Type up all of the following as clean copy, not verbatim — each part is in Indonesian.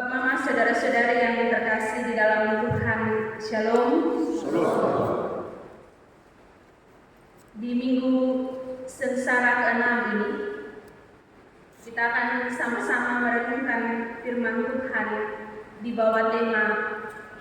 Bapak Mama, saudara-saudari yang terkasih di dalam Tuhan, Shalom. Di minggu sengsara ke-6 ini, kita akan sama-sama merenungkan firman Tuhan di bawah tema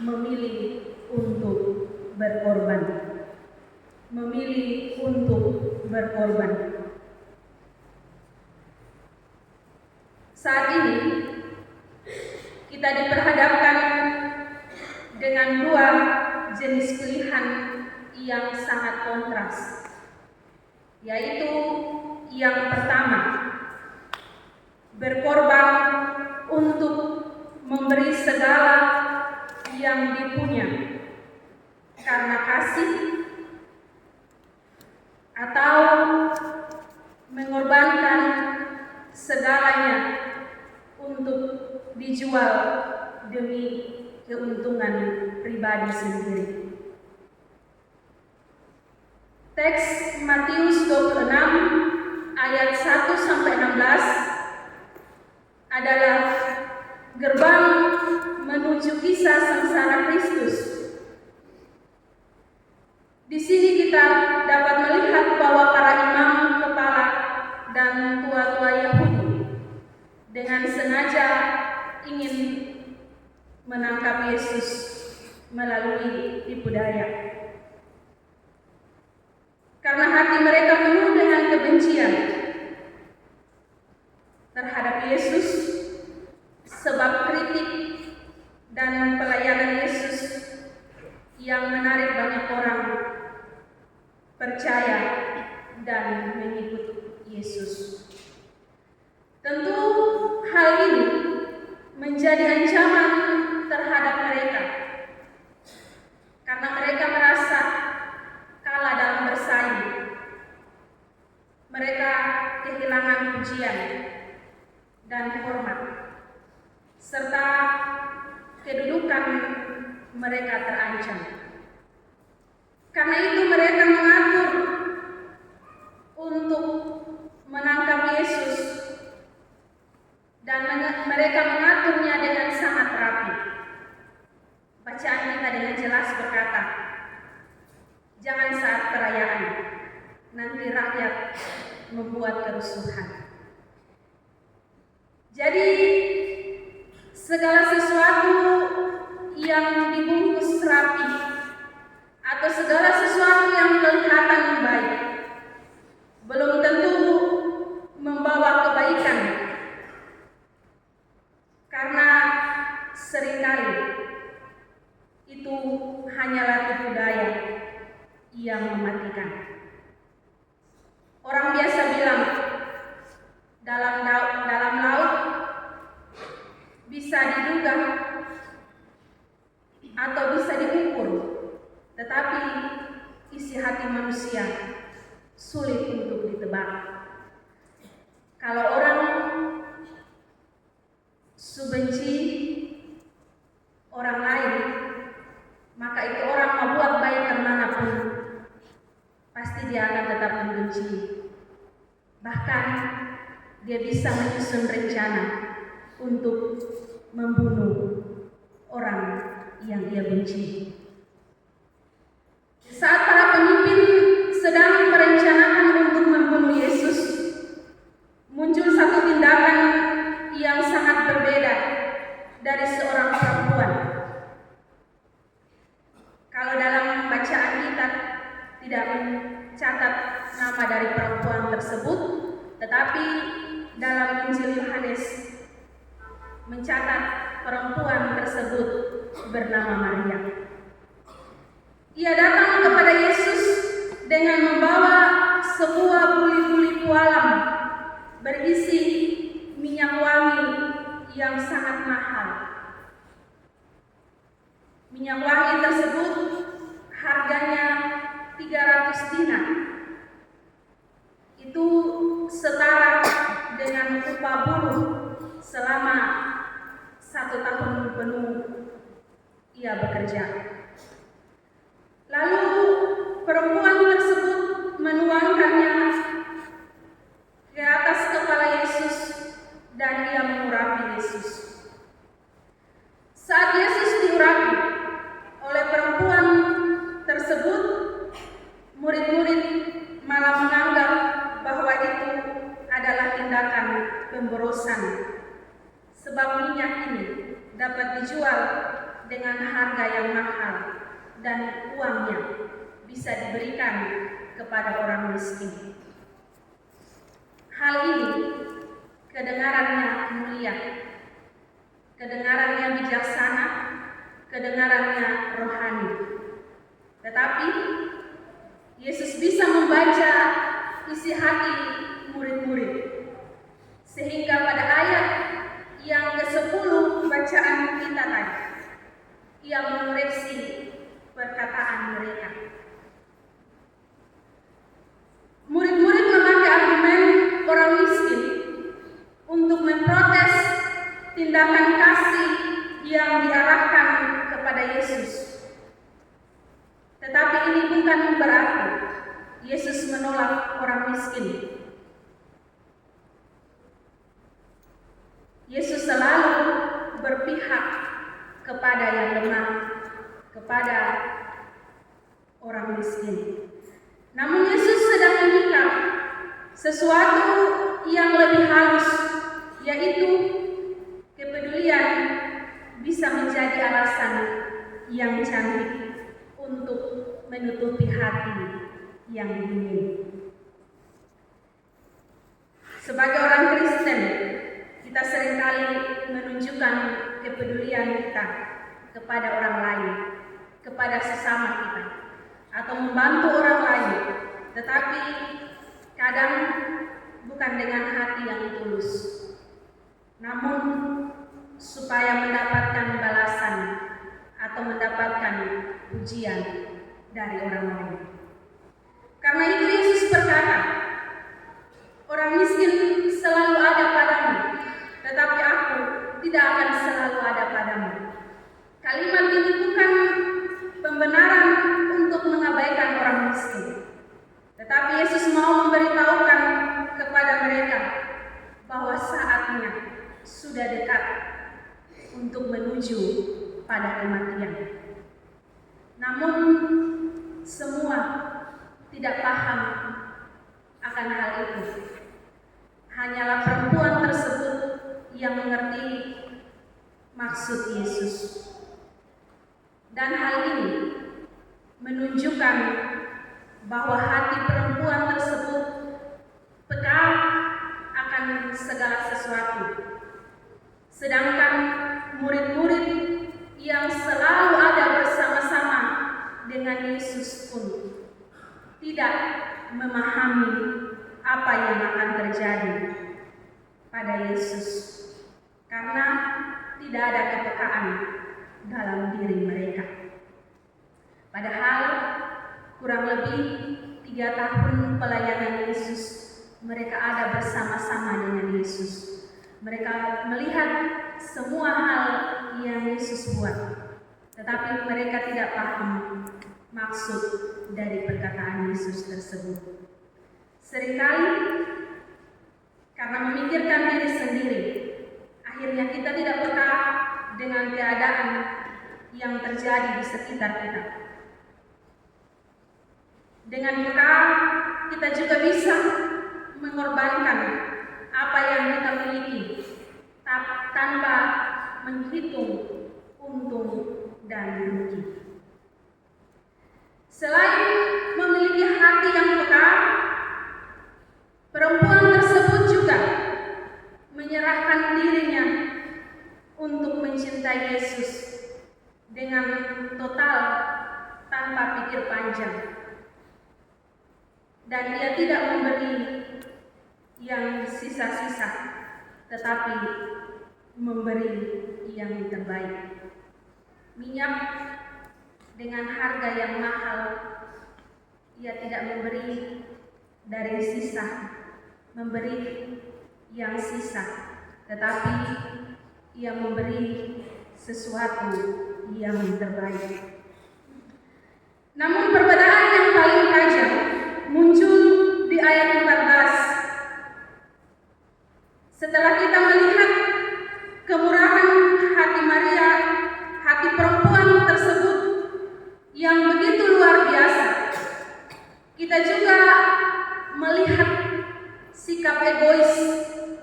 memilih untuk berkorban. Memilih untuk berkorban. Saat ini kita diperhadapkan dengan dua jenis pilihan yang sangat kontras, yaitu yang pertama, berkorban untuk memberi segala yang dipunya karena kasih, atau mengorbankan segalanya untuk dijual demi keuntungan pribadi sendiri. Teks Matius 26 ayat 1-16 adalah gerbang menuju kisah sengsara Kristus. Di sini kita dapat melihat bahwa para imam kepala dan tua-tua Yahudi dengan sengaja ingin menangkap Yesus melalui tipu daya. Karena hati mereka penuh dengan kebencian terhadap Yesus, sebab kritik dan pelayanan Yesus yang menarik banyak orang percaya dan mengikut Yesus. Tentu hal ini menjadi ancaman terhadap mereka, karena mereka merasa kalah dalam bersaing. Mereka kehilangan pujian dan hormat, serta kedudukan mereka terancam. Karena itu mereka mengatur untuk menangkap Yesus, dan mereka mengaturnya dengan sangat rapi. Bacaan kita dengan jelas berkata, jangan saat perayaan, nanti rakyat membuat kerusuhan. Jadi segala sesuatu yang dibungkus rapi atau segala sesuatu yang kelihatan baik belum tentu membawa kebaikan, karena seringkali itu hanyalah tipu daya yang mematikan. Orang biasa bilang, dalam laut bisa diduga atau bisa diukur, tetapi isi hati manusia sulit untuk ditebak. Kalau orang subenci orang lain, maka itu orang mau buat baik kemanapun, pasti dia akan tetap membenci. Bahkan dia bisa menyusun rencana untuk membunuh orang yang dia benci. Saat para pemimpin sedang merencanakan untuk membunuh Yesus, muncul satu tindakan yang sangat berbeda dari seorang perempuan. Kalau dalam bacaan kita tidak mencatat nama dari perempuan tersebut, tetapi dalam Injil Yohanes mencatat perempuan tersebut bernama Maria. Ia datang kepada Yesus dengan membawa sebuah buli-buli pualam berisi minyak wangi yang sangat mahal. Minyak wangi tersebut harganya 300 dinar. Itu setara dengan upah buruh selama 1 tahun penuh ia bekerja. Lalu perempuan tersebut menuangkannya ke atas kepala Yesus dan ia mengurapi Yesus. pemborosan, sebab minyak ini dapat dijual dengan harga yang mahal dan uangnya bisa diberikan kepada orang miskin. Hal ini kedengarannya mulia, kedengarannya bijaksana, kedengarannya rohani. Tetapi Yesus bisa membaca isi hati murid-murid, sehingga pada ayat yang ke-10 bacaan kita tadi, ia mengoreksi perkataan mereka. Murid-murid memakai argumen orang miskin untuk memprotes tindakan kasih yang diarahkan kepada Yesus. Tetapi ini bukan berarti Yesus menolak orang miskin. Yesus selalu berpihak kepada yang lemah, kepada orang miskin. Namun Yesus sedang menyikap sesuatu yang lebih halus, yaitu kepedulian bisa menjadi alasan yang cantik untuk menutupi hati yang dingin. Sebagai orang Kristen, kita seringkali menunjukkan kepedulian kita kepada orang lain, kepada sesama kita, atau membantu orang lain, tetapi kadang bukan dengan hati yang tulus, namun supaya mendapatkan balasan atau mendapatkan pujian dari orang lain. Karena itu Yesus berkata, orang miskin selalu ada padamu, tetapi aku tidak akan selalu ada padamu. Kalimat ini bukan pembenaran untuk mengabaikan orang miskin, tetapi Yesus mau memberitahukan kepada mereka bahwa saatnya sudah dekat untuk menuju pada kematian. Namun semua tidak paham akan hal itu. Hanyalah perempuan tersebut yang mengerti maksud Yesus. Dan hal ini menunjukkan bahwa hati perempuan tersebut peka akan segala sesuatu. Sedangkan murid-murid yang selalu ada bersama-sama dengan Yesus pun tidak memahami apa yang akan terjadi pada Yesus, karena tidak ada kepekaan dalam diri mereka. Padahal kurang lebih 3 tahun pelayanan Yesus, mereka ada bersama-sama dengan Yesus. Mereka melihat semua hal yang Yesus buat, tetapi mereka tidak paham maksud dari perkataan Yesus tersebut. Seringkali karena memikirkan diri sendiri, akhirnya kita tidak peka dengan keadaan yang terjadi di sekitar kita. Dengan peka, kita juga bisa mengorbankan apa yang kita miliki tanpa menghitung untung dan rugi. Selain memiliki hati yang peka, perempuan tersebut juga menyerahkan dirinya untuk mencintai Yesus dengan total tanpa pikir panjang. Dan dia tidak memberi yang sisa-sisa, tetapi memberi yang terbaik. Minyak dengan harga yang mahal, ia tidak memberi dari sisa, memberi yang sisa, tetapi ia memberi sesuatu yang terbaik. Namun perbedaan yang paling tajam muncul di ayat 14. Setelah kita melihat kemurahan hati Maria, hati perempuan tersebut yang begitu luar biasa, kita juga melihat sikap egois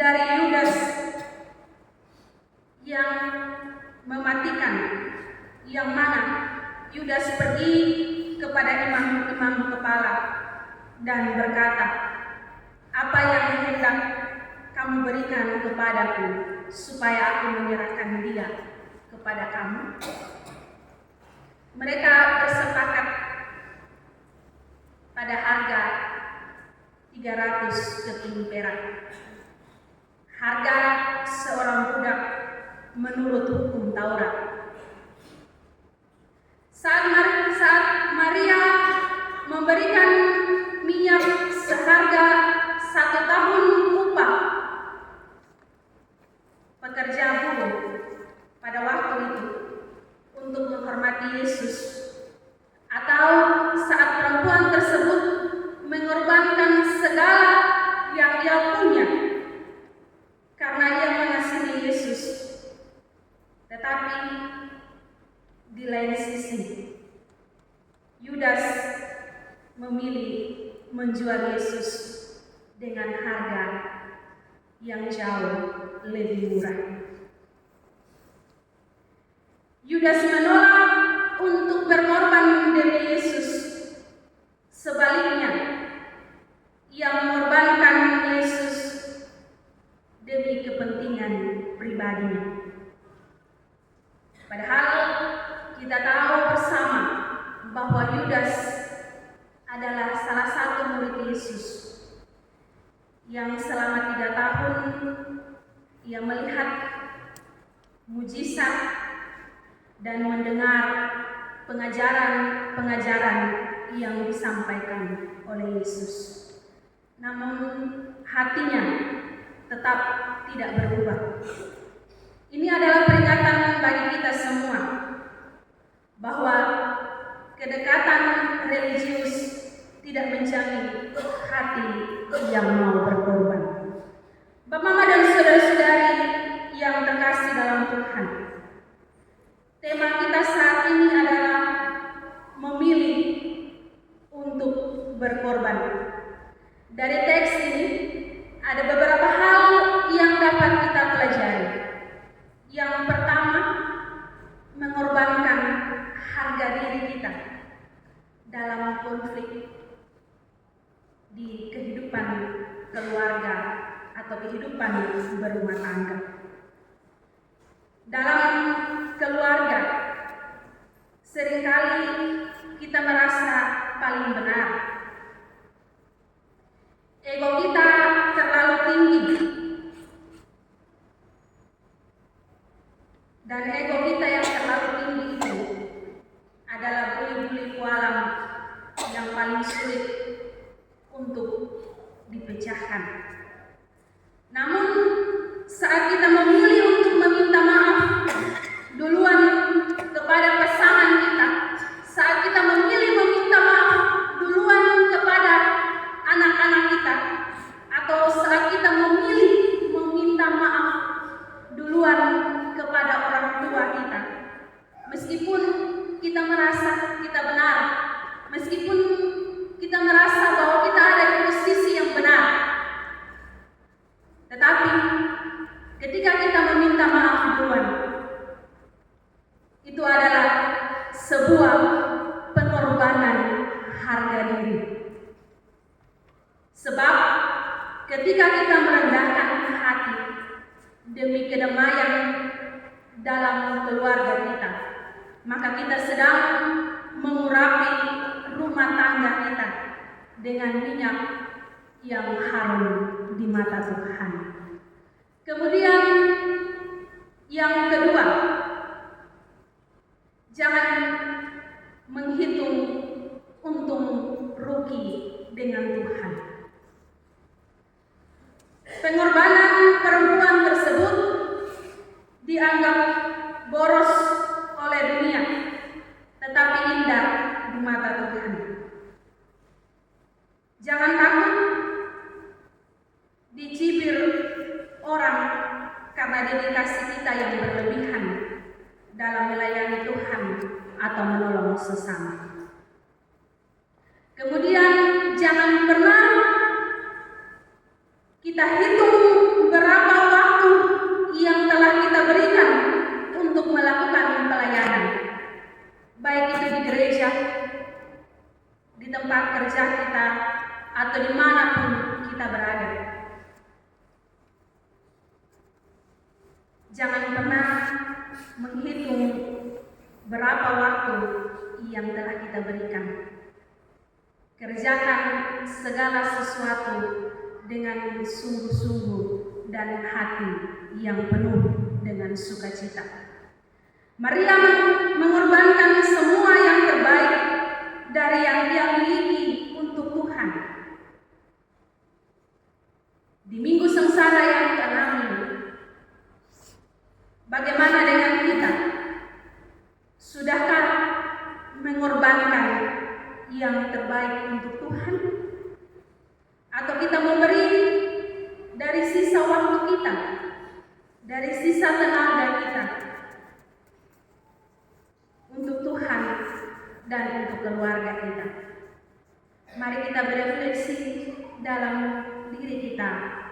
dari Yudas yang mematikan, yang mana Yudas pergi kepada imam-imam kepala dan berkata, "Apa yang hendak kamu berikan kepadaku supaya aku menyerahkan dia kepada kamu?" Mereka bersepakat pada harga 300 keping perak, harga seorang budak menurut hukum Taurat. Saat Maria memberikan minyak seharga 1 tahun upah pekerja buruh pada waktu itu untuk menghormati Yesus, atau saat perempuan tersebut mengorbankan segala yang ia punya karena ia mengasihi Yesus. Tetapi di lain sisi, Yudas memilih menjual Yesus dengan harga yang jauh lebih murah. Yudas menolak untuk berkorban demi Yesus. Sebaliknya, ia mengorbankan Yesus demi kepentingan pribadinya. Padahal kita tahu bersama bahwa Yudas adalah salah satu murid Yesus yang selama 3 tahun ia melihat mujizat dan mendengar pengajaran-pengajaran yang disampaikan oleh Yesus. Namun hatinya tetap tidak berubah. Ini adalah peringatan bagi kita semua bahwa kedekatan religius tidak menjamin hati yang mau berkorban. Bapak, Mama, dan saudara-saudari yang terkasih dalam Tuhan, tema kita saat ini adalah memilih untuk berkorban. Dari teks ini ada beberapa hal yang dapat kita pelajari. Yang pertama, mengorbankan harga diri kita dalam konflik di kehidupan keluarga atau kehidupan berumah tangga. Dalam keluarga, seringkali kita merasa paling benar. Ego kita terlalu tinggi. Dan ego kita yang terlalu tinggi itu adalah buli-buli kualam yang paling sulit untuk dipecahkan. Namun saat kita memilih untuk meminta maaf duluan kepada pasangan kita, saat kita memilih meminta maaf duluan kepada anak-anak kita, atau saat kita memilih meminta maaf duluan kepada orang tua kita, meskipun kita merasa kita benar, meskipun kita merasa bahwa kita ada di posisi yang benar, tetapi ketika kita meminta maaf duluan, itu adalah sebuah pengorbanan harga diri. Sebab ketika kita merendahkan hati demi kedamaian dalam keluarga kita, maka kita sedang mengurapi rumah tangga kita dengan minyak yang harum di mata Tuhan. Kemudian yang kedua, jangan menghitung untung rugi dengan Tuhan. Pengorbanan perempuan tersebut dianggap boros oleh dunia, tetapi indah di mata Tuhan. Jangan takut dicibir orang karena dedikasi kita yang berlebihan dalam melayani Tuhan atau menolong sesama. Kemudian jangan pernah kita hitung berapa atau dimanapun kita berada. Jangan pernah menghitung berapa waktu yang telah kita berikan. Kerjakan segala sesuatu dengan sungguh-sungguh dan hati yang penuh dengan sukacita. Marilah mengorbankan semua yang terbaik dari yang dia miliki untuk Tuhan. Di minggu sengsara yang dialami, bagaimana dengan kita? Sudahkah mengorbankan yang terbaik untuk Tuhan? Atau kita memberi dari sisa waktu kita, dari sisa tenaga kita untuk Tuhan dan untuk keluarga kita? Mari kita berefleksi dalam diri kita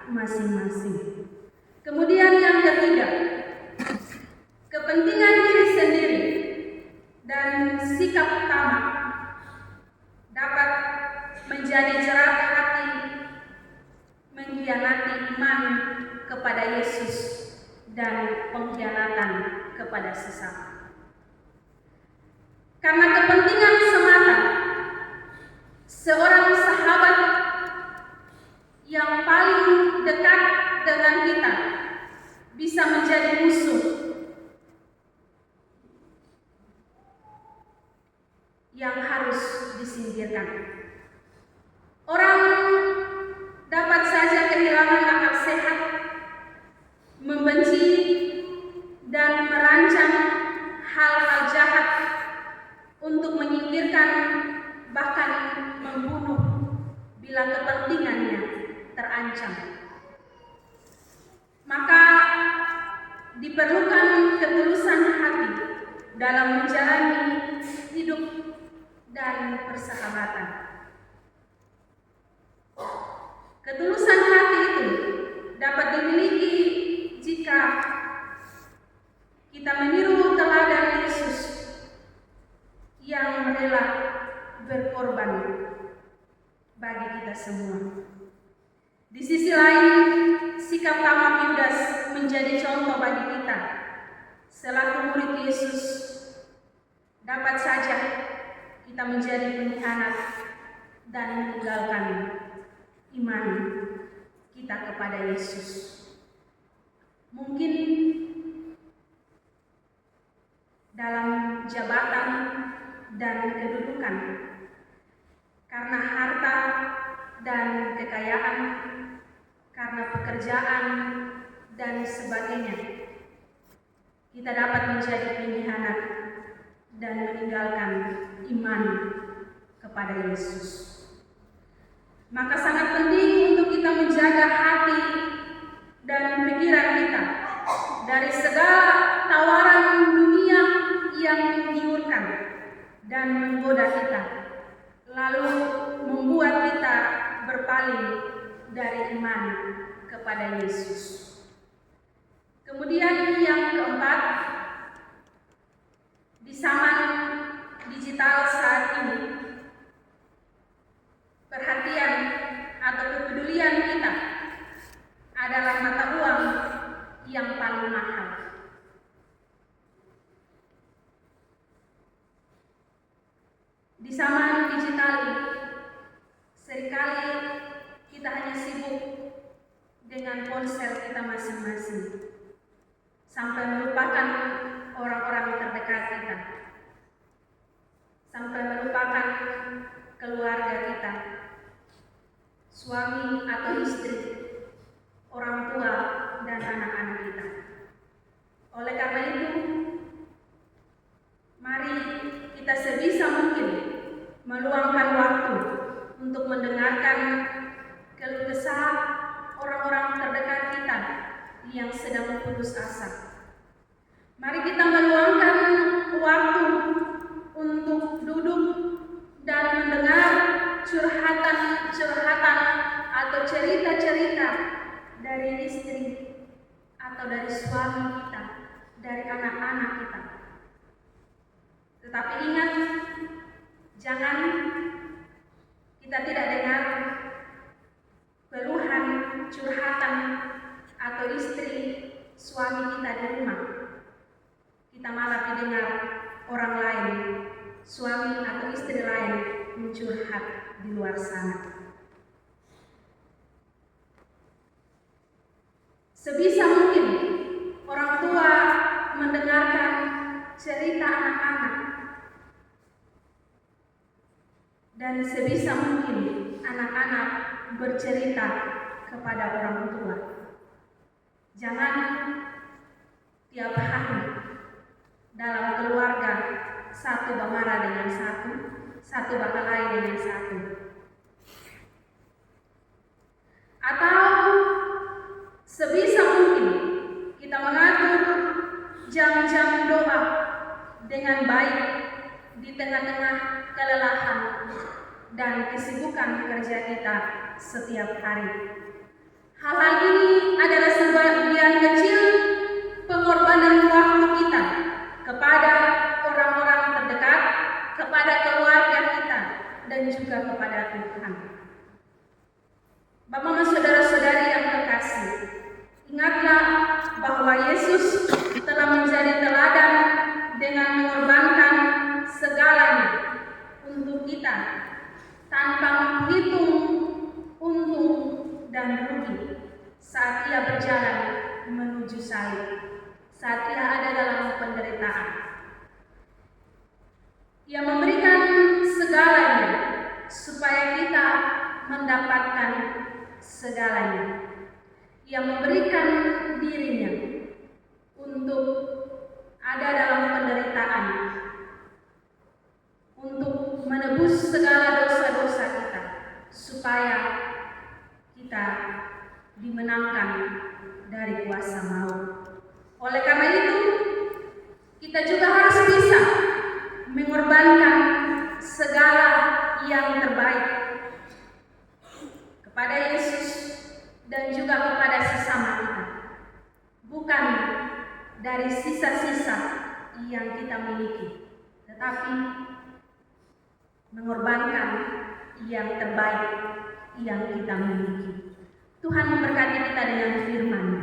masing-masing. Kemudian yang ketiga, kepentingan diri sendiri dan sikap tamak dapat menjadi jerat hati mengkhianati iman kepada Yesus dan pengkhianatan kepada sesama. Karena kepentingan semata, seorang sahabat yang paling dekat dengan kita bisa menjadi musuh yang harus disingkirkan. Orang dapat saja kehilangan akal sehat, membenci dan merancang hal-hal jahat untuk menyingkirkan, bahkan membunuh bila kepentingannya terancam. Maka diperlukan ketulusan hati dalam menjalani hidup dan persahabatan. Ketulusan hati itu dapat dimiliki jika kita meniru teladan Yesus yang rela berkorban bagi kita semua. Di sisi lain, sikap tamak Yudas menjadi contoh bagi kita. Selaku murid Yesus, dapat saja kita menjadi pengkhianat dan meninggalkan iman kita kepada Yesus. Mungkin dalam jabatan dan kedudukan, karena harta dan kekayaan, karena pekerjaan dan sebagainya, kita dapat menjadi pengkhianat dan meninggalkan iman kepada Yesus. Maka sangat penting untuk kita menjaga hati dan pikiran kita dari segala tawaran dunia yang menggiurkan dan menggoda kita, lalu membuat kita berpaling dari iman kepada Yesus. Kemudian yang keempat, di zaman digital saat ini, perhatian atau kepedulian kita adalah mata uang yang paling mahal. Di zaman digital ini, seringkali kita hanya sibuk dengan ponsel kita masing-masing, sampai melupakan orang-orang terdekat kita, sampai melupakan keluarga kita, suami atau istri, orang tua, dan anak-anak kita. Oleh karena itu, mari kita sebisa mungkin meluangkan waktu untuk mendengarkan keluh kesah orang-orang terdekat kita yang sedang putus asa. Mari kita meluangkan waktu untuk duduk dan mendengar curhatan-curhatan atau cerita-cerita dari istri atau dari suami kita, dari anak-anak kita. Tetapi ingat, jangan kita tidak dengar suami kita di rumah, kita malah mendengar orang lain, suami atau istri lain mencurhat di luar sana. Sebisa mungkin orang tua mendengarkan cerita anak-anak, dan sebisa mungkin anak-anak bercerita kepada orang tua. Jangan tiap hari dalam keluarga satu marah dengan satu berkelahi dengan satu. Atau sebisa mungkin kita mengatur jam-jam doa dengan baik di tengah-tengah kelelahan dan kesibukan kerja kita setiap hari. Hal-hal ini adalah sebagian kecil pengorbanan waktu kita kepada orang-orang terdekat, kepada keluarga kita, dan juga kepada Tuhan. Bapak-Bapak, saudara-saudari yang terkasih, ingatlah bahwa Yesus telah menjadi teladan dengan mengorbankan segalanya untuk kita tanpa menghitung untung dan rugi saat ia berjalan menuju salib, saat ia ada dalam penderitaan. Ia memberikan segalanya supaya kita mendapatkan segalanya. Ia memberikan dirinya untuk ada dalam penderitaan, untuk menebus segala dosa-dosa kita, supaya kita dimenangkan dari kuasa maut. Oleh karena itu, kita juga harus bisa mengorbankan segala yang terbaik kepada Yesus dan juga kepada sesama kita, bukan dari sisa-sisa yang kita miliki, tetapi mengorbankan yang terbaik yang kita miliki. Tuhan memberkati kita dengan firman-Nya.